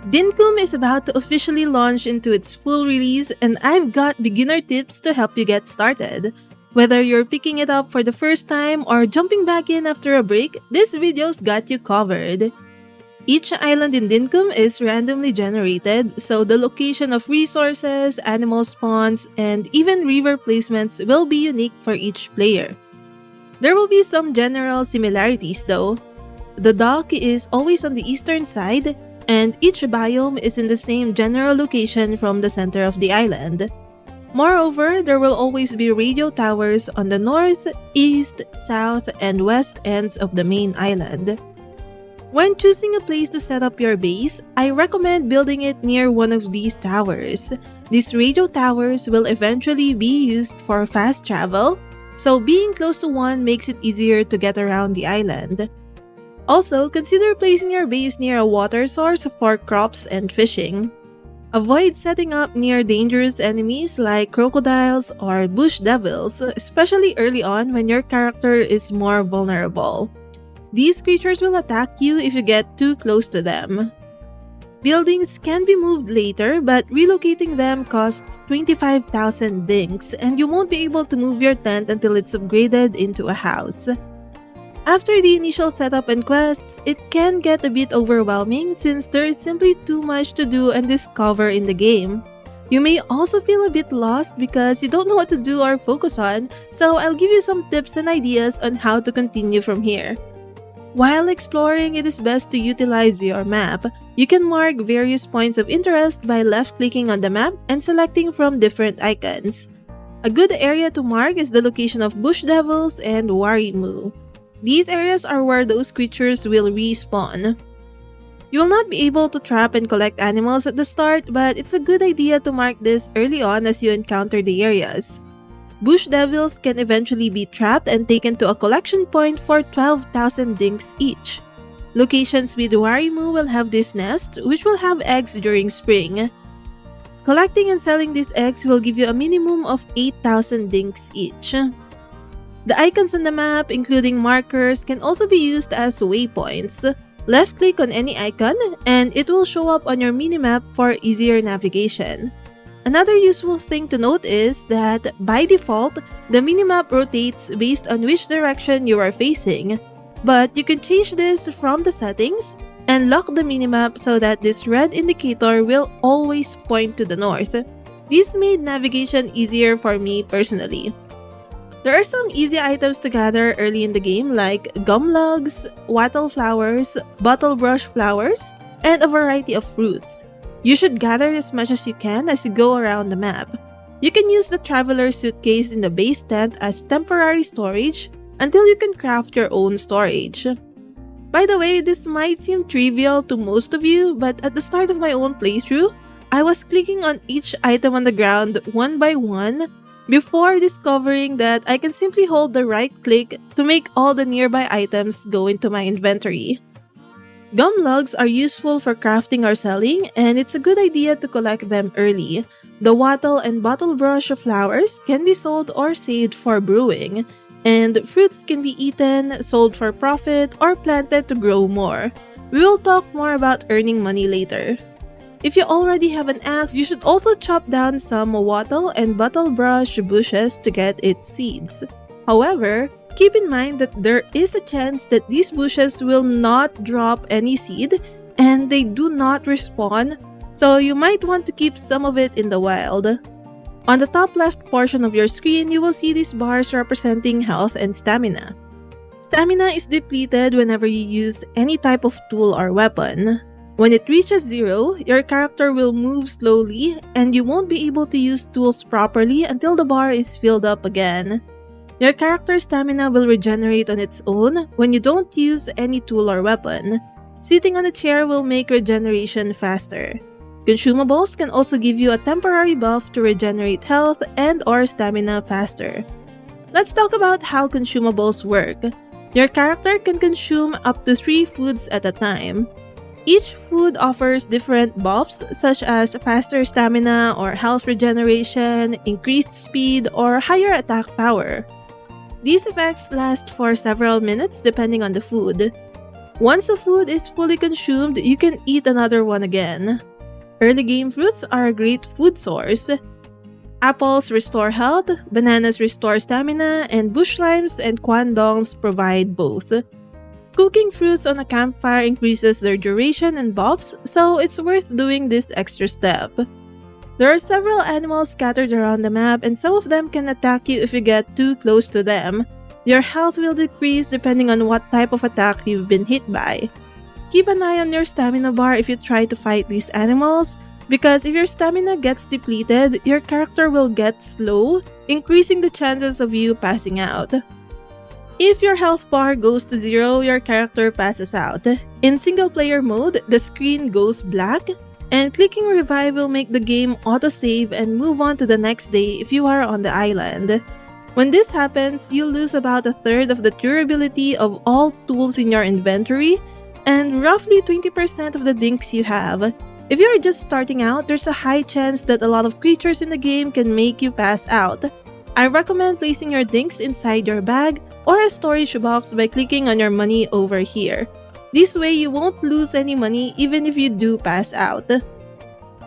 Dinkum is about to officially launch into its full release, and I've got beginner tips to help you get started. Whether you're picking it up for the first time or jumping back in after a break, this video's got you covered. Each island in Dinkum is randomly generated, so the location of resources, animal spawns, and even river placements will be unique for each player. There will be some general similarities though. The dock is always on the eastern side, and each biome is in the same general location from the center of the island. Moreover, there will always be radio towers on the north, east, south, and west ends of the main island. When choosing a place to set up your base, I recommend building it near one of these towers. These radio towers will eventually be used for fast travel, so being close to one makes it easier to get around the island. Also, consider placing your base near a water source for crops and fishing. Avoid setting up near dangerous enemies like crocodiles or bush devils, especially early on when your character is more vulnerable. These creatures will attack you if you get too close to them. Buildings can be moved later, but relocating them costs 25,000 dinks, and you won't be able to move your tent until it's upgraded into a house. After the initial setup and quests, it can get a bit overwhelming since there is simply too much to do and discover in the game. You may also feel a bit lost because you don't know what to do or focus on, so I'll give you some tips and ideas on how to continue from here. While exploring, it is best to utilize your map. You can mark various points of interest by left-clicking on the map and selecting from different icons. A good area to mark is the location of bush devils and warimu. These areas are where those creatures will respawn. You will not be able to trap and collect animals at the start, but it's a good idea to mark this early on as you encounter the areas. Bush devils can eventually be trapped and taken to a collection point for 12,000 dinks each. Locations with warimu will have this nest, which will have eggs during spring. Collecting and selling these eggs will give you a minimum of 8,000 dinks each. The icons on the map, including markers, can also be used as waypoints. Left-click on any icon, and it will show up on your minimap for easier navigation. Another useful thing to note is that, by default, the minimap rotates based on which direction you are facing. But you can change this from the settings and lock the minimap so that this red indicator will always point to the north. This made navigation easier for me personally. There are some easy items to gather early in the game like gum logs, wattle flowers, bottle brush flowers, and a variety of fruits. You should gather as much as you can as you go around the map. You can use the traveler suitcase in the base tent as temporary storage until you can craft your own storage. By the way, this might seem trivial to most of you, but at the start of my own playthrough, I was clicking on each item on the ground one by one before discovering that I can simply hold the right click to make all the nearby items go into my inventory. Gum logs are useful for crafting or selling, and it's a good idea to collect them early. The wattle and bottle brush flowers can be sold or saved for brewing, and fruits can be eaten, sold for profit, or planted to grow more. We will talk more about earning money later. If you already have an axe, you should also chop down some wattle and bottle brush bushes to get its seeds. However, keep in mind that there is a chance that these bushes will not drop any seed and they do not respawn, so you might want to keep some of it in the wild. On the top left portion of your screen, you will see these bars representing health and stamina. Stamina is depleted whenever you use any type of tool or weapon. When it reaches 0, your character will move slowly and you won't be able to use tools properly until the bar is filled up again. Your character's stamina will regenerate on its own when you don't use any tool or weapon. Sitting on a chair will make regeneration faster. Consumables can also give you a temporary buff to regenerate health and/or stamina faster. Let's talk about how consumables work. Your character can consume up to 3 foods at a time. Each food offers different buffs such as faster stamina or health regeneration, increased speed, or higher attack power. These effects last for several minutes depending on the food. Once the food is fully consumed, you can eat another one again. Early game fruits are a great food source. Apples restore health, bananas restore stamina, and bush limes and kwandongs provide both. Cooking fruits on a campfire increases their duration and buffs, so it's worth doing this extra step. There are several animals scattered around the map, and some of them can attack you if you get too close to them. Your health will decrease depending on what type of attack you've been hit by. Keep an eye on your stamina bar if you try to fight these animals, because if your stamina gets depleted, your character will get slow, increasing the chances of you passing out. If your health bar goes to 0, your character passes out. In single-player mode, the screen goes black, and clicking revive will make the game autosave and move on to the next day if you are on the island. When this happens, you lose about a third of the durability of all tools in your inventory, and roughly 20% of the dinks you have. If you are just starting out, there's a high chance that a lot of creatures in the game can make you pass out. I recommend placing your dinks inside your bag or a storage box by clicking on your money over here. This way you won't lose any money even if you do pass out.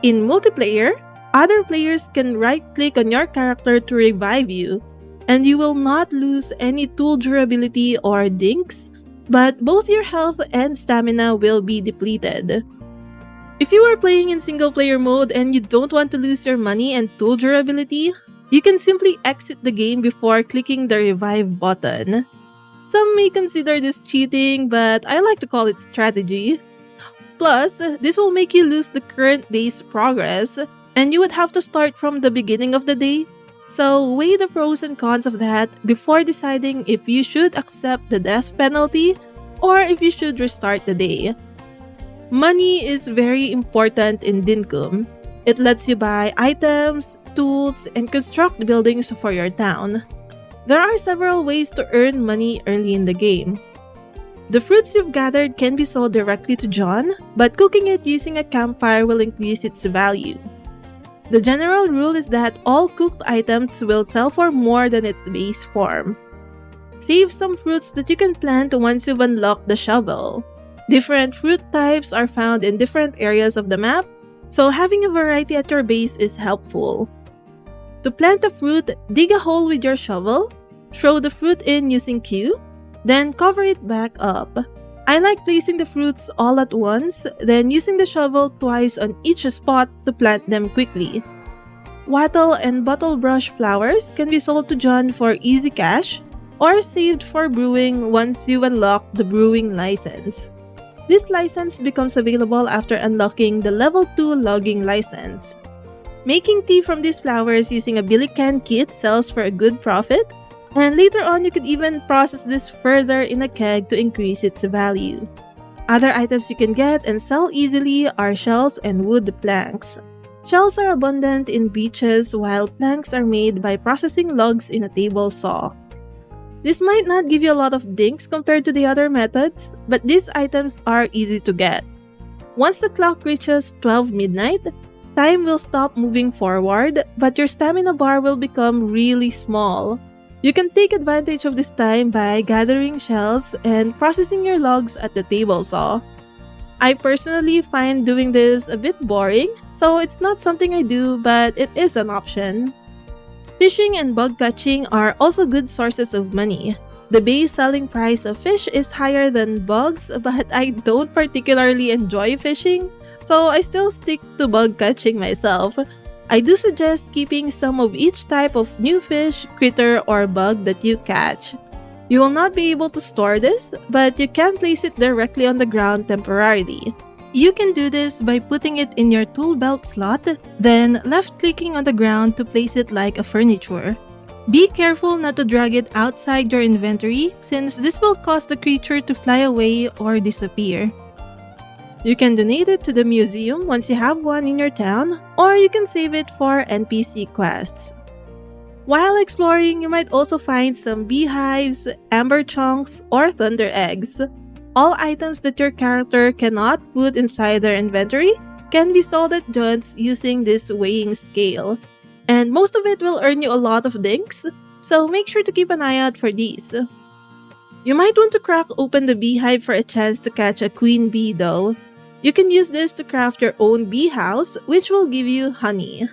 In multiplayer, other players can right-click on your character to revive you, and you will not lose any tool durability or dinks, but both your health and stamina will be depleted. If you are playing in single-player mode and you don't want to lose your money and tool durability, you can simply exit the game before clicking the revive button. Some may consider this cheating, but I like to call it strategy. Plus, this will make you lose the current day's progress, and you would have to start from the beginning of the day. So weigh the pros and cons of that before deciding if you should accept the death penalty or if you should restart the day. Money is very important in Dinkum. It lets you buy items, tools, and construct buildings for your town. There are several ways to earn money early in the game. The fruits you've gathered can be sold directly to John, but cooking it using a campfire will increase its value. The general rule is that all cooked items will sell for more than its base form. Save some fruits that you can plant once you've unlocked the shovel. Different fruit types are found in different areas of the map, so having a variety at your base is helpful. To plant a fruit, dig a hole with your shovel, throw the fruit in using Q, then cover it back up. I like placing the fruits all at once, then using the shovel twice on each spot to plant them quickly. Wattle and bottle brush flowers can be sold to John for easy cash or saved for brewing once you unlock the brewing license. This license becomes available after unlocking the level 2 logging license. Making tea from these flowers using a billy can kit sells for a good profit, and later on you could even process this further in a keg to increase its value. Other items you can get and sell easily are shells and wood planks. Shells are abundant in beaches while planks are made by processing logs in a table saw. This might not give you a lot of dinks compared to the other methods, but these items are easy to get. Once the clock reaches 12 midnight, time will stop moving forward, but your stamina bar will become really small. You can take advantage of this time by gathering shells and processing your logs at the table saw. I personally find doing this a bit boring, so it's not something I do, but it is an option. Fishing and bug catching are also good sources of money. The base selling price of fish is higher than bugs, but I don't particularly enjoy fishing, so I still stick to bug catching myself. I do suggest keeping some of each type of new fish, critter, or bug that you catch. You will not be able to store this, but you can place it directly on the ground temporarily. You can do this by putting it in your tool belt slot, then left-clicking on the ground to place it like a furniture. Be careful not to drag it outside your inventory since this will cause the creature to fly away or disappear. You can donate it to the museum once you have one in your town, or you can save it for NPC quests. While exploring, you might also find some beehives, amber chunks, or thunder eggs. All items that your character cannot put inside their inventory can be sold at John's using this weighing scale. And most of it will earn you a lot of dinks, so make sure to keep an eye out for these. You might want to crack open the beehive for a chance to catch a queen bee though. You can use this to craft your own bee house, which will give you honey.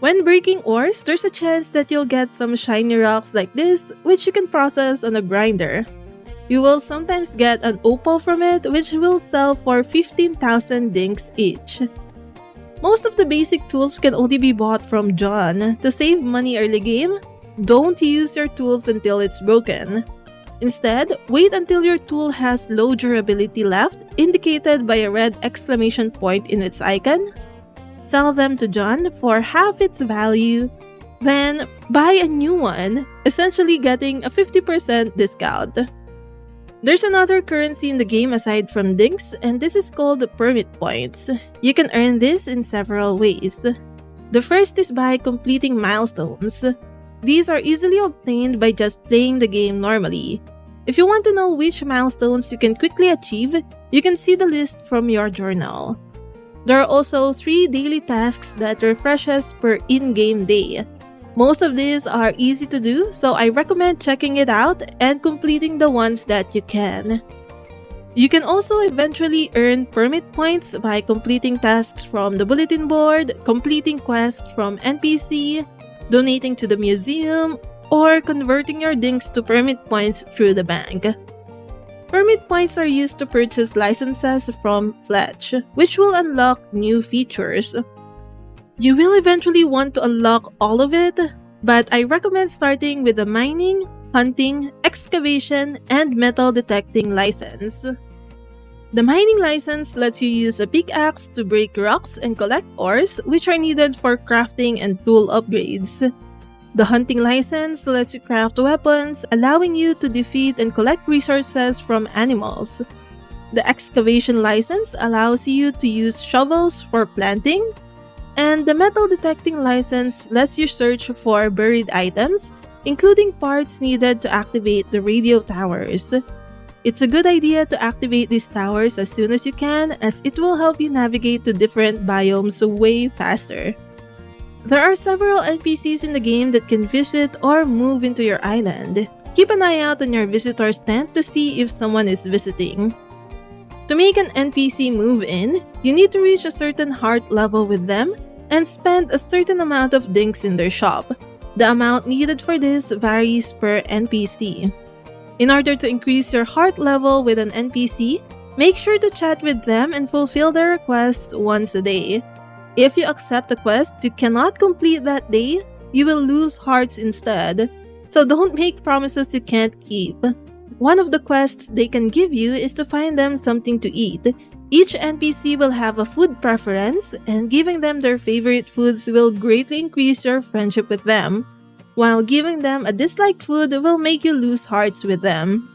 When breaking ores, there's a chance that you'll get some shiny rocks like this, which you can process on a grinder. You will sometimes get an opal from it, which will sell for 15,000 dinks each. Most of the basic tools can only be bought from John. To save money early game, don't use your tools until it's broken. Instead, wait until your tool has low durability left, indicated by a red exclamation point in its icon. Sell them to John for half its value, then buy a new one, essentially getting a 50% discount. There's another currency in the game aside from dinks, and this is called permit points. You can earn this in several ways. The first is by completing milestones. These are easily obtained by just playing the game normally. If you want to know which milestones you can quickly achieve, you can see the list from your journal. There are also 3 daily tasks that refreshes per in-game day. Most of these are easy to do, so I recommend checking it out and completing the ones that you can. You can also eventually earn permit points by completing tasks from the bulletin board, completing quests from NPC, donating to the museum, or converting your dinks to permit points through the bank. Permit points are used to purchase licenses from Fletch, which will unlock new features. You will eventually want to unlock all of it, but I recommend starting with the mining, hunting, excavation, and metal detecting license. The mining license lets you use a pickaxe to break rocks and collect ores, which are needed for crafting and tool upgrades. The hunting license lets you craft weapons, allowing you to defeat and collect resources from animals. The excavation license allows you to use shovels for planting, and the metal detecting license lets you search for buried items, including parts needed to activate the radio towers. It's a good idea to activate these towers as soon as you can, as it will help you navigate to different biomes way faster. There are several NPCs in the game that can visit or move into your island. Keep an eye out on your visitor's tent to see if someone is visiting. To make an NPC move in, you need to reach a certain heart level with them and spend a certain amount of dinks in their shop. The amount needed for this varies per NPC. In order to increase your heart level with an NPC, make sure to chat with them and fulfill their request once a day. If you accept a quest you cannot complete that day, you will lose hearts instead, so don't make promises you can't keep. One of the quests they can give you is to find them something to eat. Each NPC will have a food preference, and giving them their favorite foods will greatly increase your friendship with them, while giving them a disliked food will make you lose hearts with them.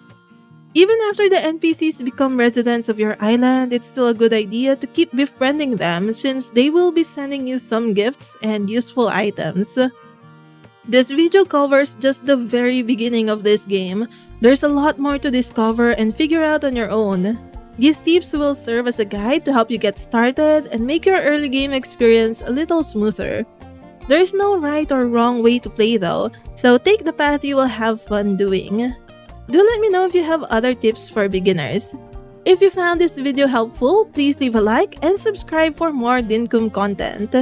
Even after the NPCs become residents of your island, it's still a good idea to keep befriending them since they will be sending you some gifts and useful items. This video covers just the very beginning of this game. There's a lot more to discover and figure out on your own. These tips will serve as a guide to help you get started and make your early game experience a little smoother. There's no right or wrong way to play though, so take the path you will have fun doing. Do let me know if you have other tips for beginners. If you found this video helpful, please leave a like and subscribe for more Dinkum content.